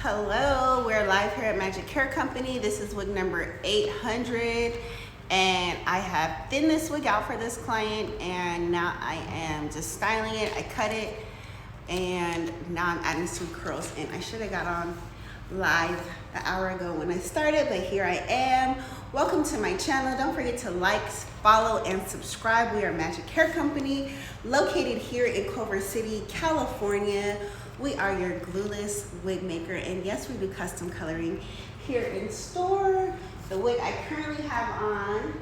Hello, we're live here at Magic Hair Company. This is wig number 800 and I have thinned this wig out for this client and now I am just styling it. I cut it and now I'm adding some curls in. I should have got on live an hour ago when I started, but here I am. Welcome to my channel. Don't forget to like, follow, and subscribe. We are Magic Hair Company located here in Culver City, California. We are your glueless wig maker, and yes, we do custom coloring here in store. The wig I currently have on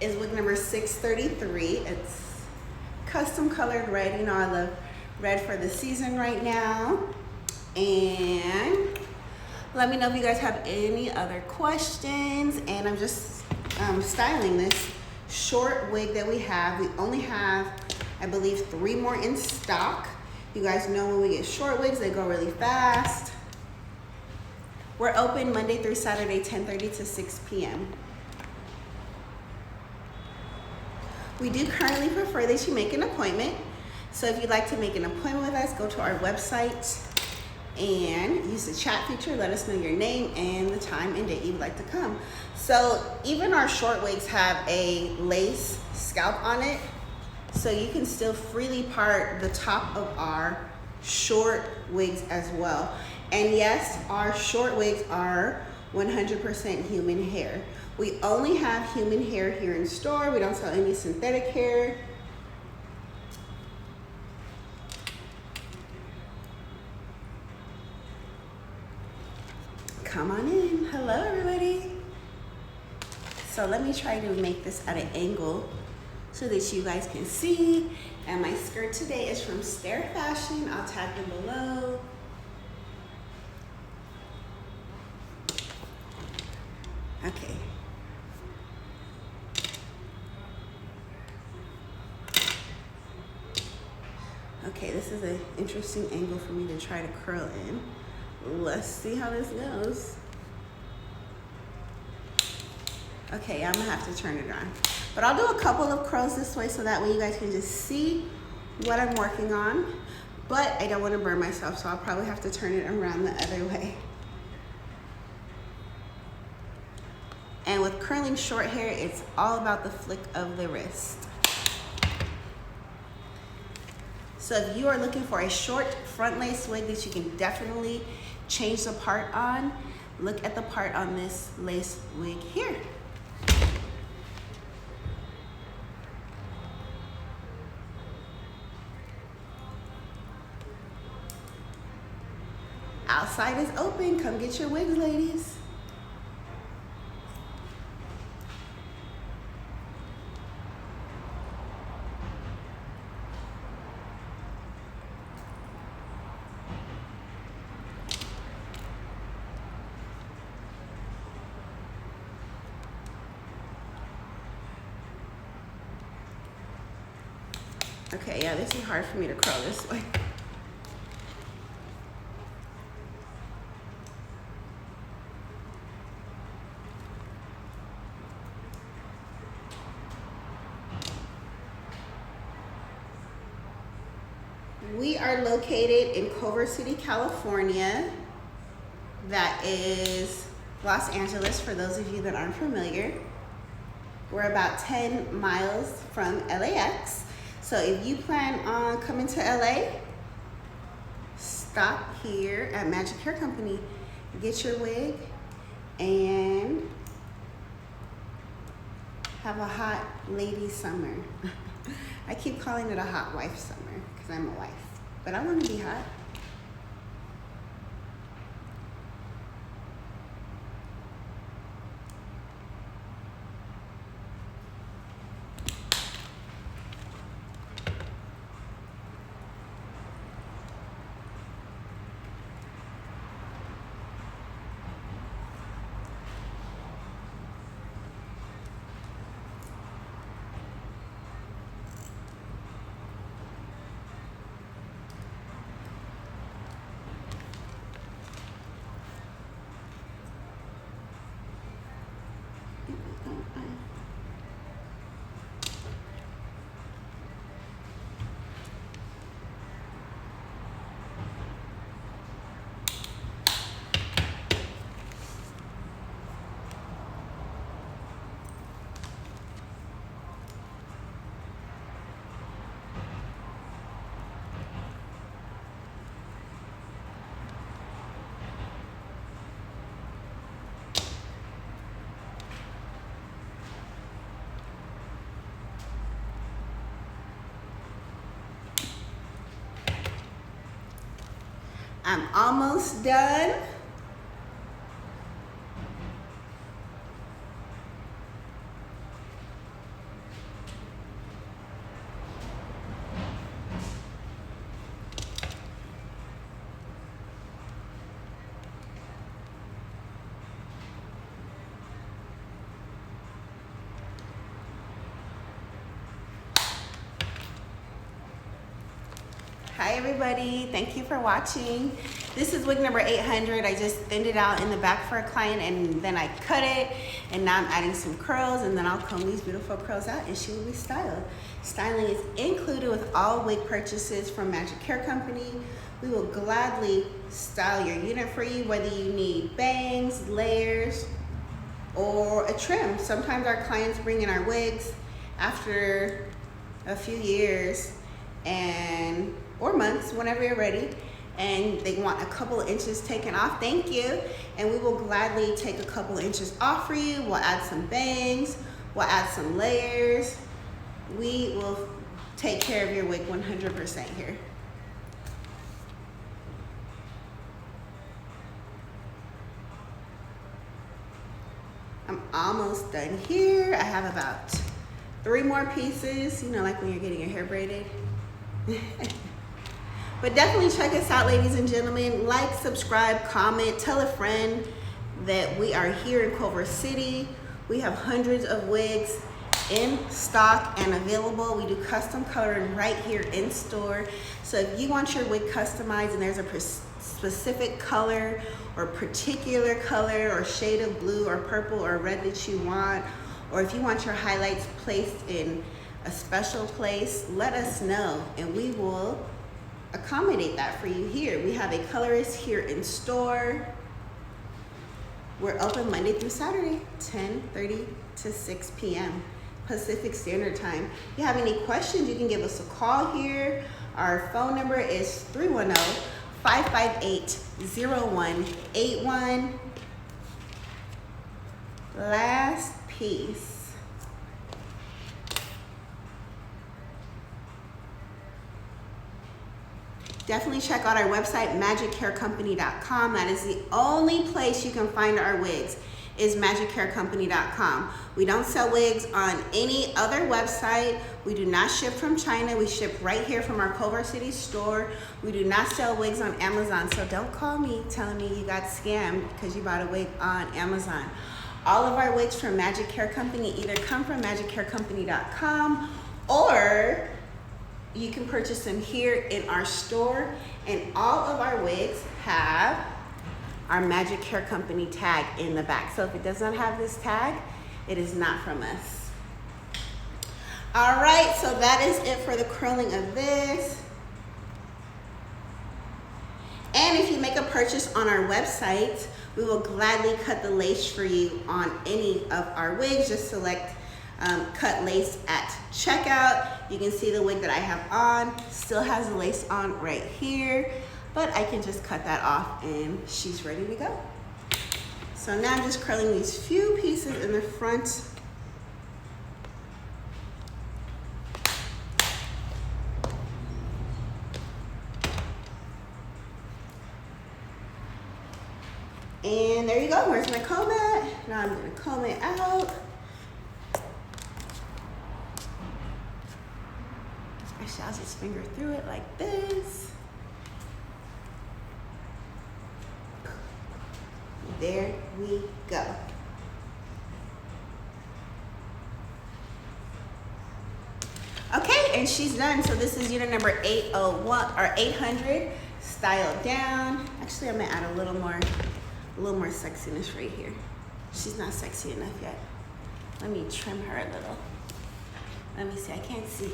is wig number 633. It's custom colored red. You know I love red for the season right now. And let me know if you guys have any other questions. And I'm just styling this short wig that we have. We only have, I believe, 3 more in stock. You guys know when we get short wigs, they go really fast. We're open Monday through Saturday, 10:30 to 6 p.m. We do currently prefer that you make an appointment. So if you'd like to make an appointment with us, go to our website and use the chat feature. Let us know your name and the time and date you'd like to come. So even our short wigs have a lace scalp on it. So you can still freely part the top of our short wigs as well. And yes, our short wigs are 100% human hair. We only have human hair here in store. We don't sell any synthetic hair. Come on in. Hello, everybody. So let me try to make this at an angle so that you guys can see. And my skirt today is from Stair Fashion. I'll tag them below. Okay. Okay, this is an interesting angle for me to try to curl in. Let's see how this goes. Okay, I'm gonna have to turn it on. But I'll do a couple of curls this way so that way you guys can just see what I'm working on. But I don't want to burn myself, so I'll probably have to turn it around the other way. And with curling short hair, it's all about the flick of the wrist. So if you are looking for a short front lace wig that you can definitely change the part on, look at the part on this lace wig here. Outside is open. Come get your wigs, ladies. Okay, yeah, this is hard for me to curl this way. We are located in Culver City, California. That is Los Angeles, for those of you that aren't familiar. We're about 10 miles from LAX. So if you plan on coming to LA, stop here at Magic Hair Company. Get your wig and have a hot lady summer. I keep calling it a hot wife summer because I'm a wife, but I want to be hot. I'm almost done. Hi everybody, thank you for watching. This is wig number 800. I just thinned it out in the back for a client and then I cut it, and now I'm adding some curls, and then I'll comb these beautiful curls out and she will be styled. Styling is included with all wig purchases from Magic Hair Company. We will gladly style your unit for you, whether you need bangs, layers, or a trim. Sometimes our clients bring in our wigs after a few years or months, whenever you're ready, and they want a couple of inches taken off. Thank you. And we will gladly take a couple of inches off for you. We'll add some bangs, we'll add some layers. We will take care of your wig 100% here. I'm almost done here. I have about 3 more pieces, you know, like when you're getting your hair braided. But definitely check us out, ladies and gentlemen. Like, subscribe, comment, tell a friend that we are here in Culver City. We have hundreds of wigs in stock and available. We do custom coloring right here in store. So if you want your wig customized and there's a specific color or particular color or shade of blue or purple or red that you want, or if you want your highlights placed in a special place, let us know and we will accommodate that for you here. We have a colorist here in store. We're open Monday through Saturday, 10:30 to 6 p.m. Pacific Standard Time. If you have any questions, you can give us a call here. Our phone number is 310-558-0181. Last piece. Definitely check out our website, magichaircompany.com. That is the only place you can find our wigs, is magichaircompany.com. We don't sell wigs on any other website. We do not ship from China. We ship right here from our Culver City store. We do not sell wigs on Amazon. So don't call me telling me you got scammed because you bought a wig on Amazon. All of our wigs from Magic Hair Company either come from magichaircompany.com, or you can purchase them here in our store, and all of our wigs have our Magic Hair Company tag in the back. So if it does not have this tag, it is not from us. All right, so that is it for the curling of this. And if you make a purchase on our website, we will gladly cut the lace for you on any of our wigs. Just select cut lace at checkout. You can see the wig that I have on still has the lace on right here, but I can just cut that off and she's ready to go. So now I'm just curling these few pieces in the front. And there you go. Where's my comb at? Now I'm gonna comb it out. Actually, I'll just finger through it like this. There we go. Okay, and she's done. So this is unit number 801 or 800, styled down. Actually, I'm gonna add a little more sexiness right here. She's not sexy enough yet. Let me trim her a little. Let me see. I can't see.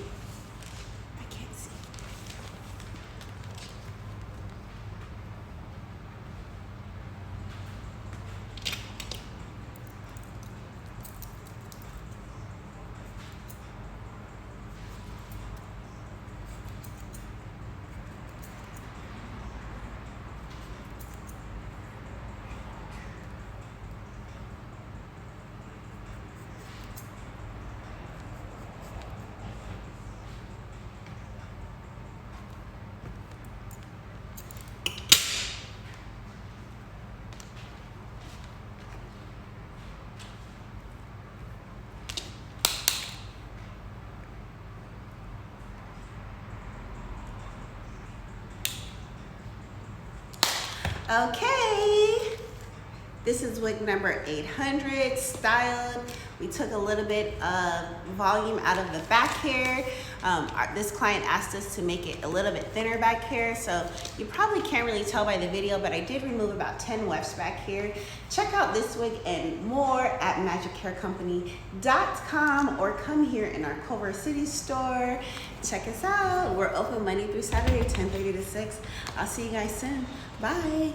Okay, this is wig number 800, styled. We took a little bit of volume out of the back hair. This client asked us to make it a little bit thinner back hair, so you probably can't really tell by the video, but I did remove about 10 wefts back here. Check out this wig and more at magichaircompany.com or come here in our Culver City store. Check us out. We're open Monday through Saturday, 10:30 to 6. I'll see you guys soon. Bye.